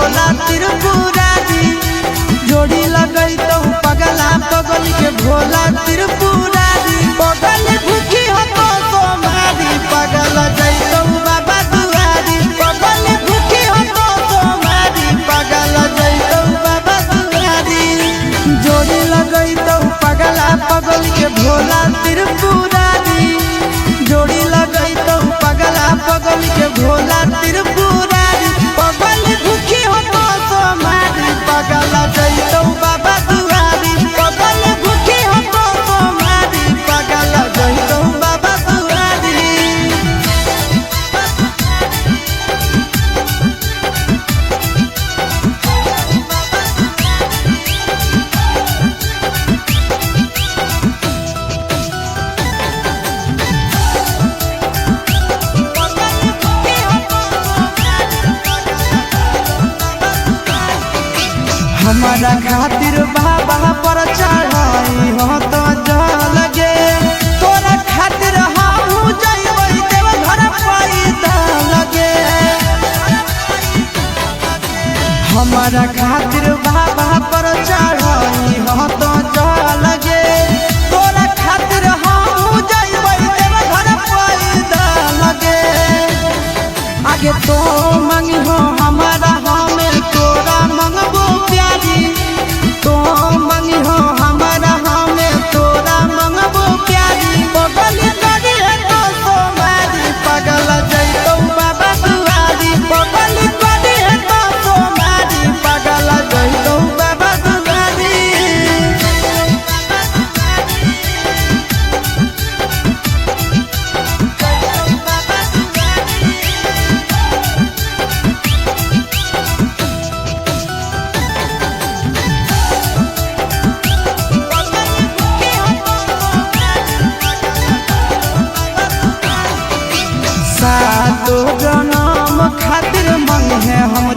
भोला त्रिपुरारी। जोड़ी लगई तो पगला पगल के भोला त्रिपुरारी। पगल भूखी हो तो सोमारी पगल जैतो बाबा दुआरी। पगल भूखी हो तो सोमारी पगल जैतो बाबा दुआरी। जोड़ी लगई तो पगला पगल के भोला त्रिपुरारी। जोड़ी लगई तो पगला पगल के भोला त्रिपुरारी। पगल भूखी हो तो सोमारी पगल जैतो बाबा दुआरी। पगल भूखी हो तो सोमारी पगल जैतो बाबा दुआरी। हमारा खातिर बाबा पर चढ़ाई हो तो लगे। तोरा खातिर हमहू जइबै देव घर पैदा लगे। हमारा खातिर बाबा पर चढ़ाई हो तो लगे। तोरा खातिर हमहू जइबै देव घर पैदा लगे। आगे तो मंगी हो हमारा हमें तोरा मंगबो प्यारी। तो मंगी हो हमारा हमें तोरा मंगबो प्यारी। पगल करी है तो सोमारी पगल जैतो बाबा दुआरी। पगल करी है तो सोमारी पगल जैतो बाबा दुआरी। सातो जनम खातिर मंग है हम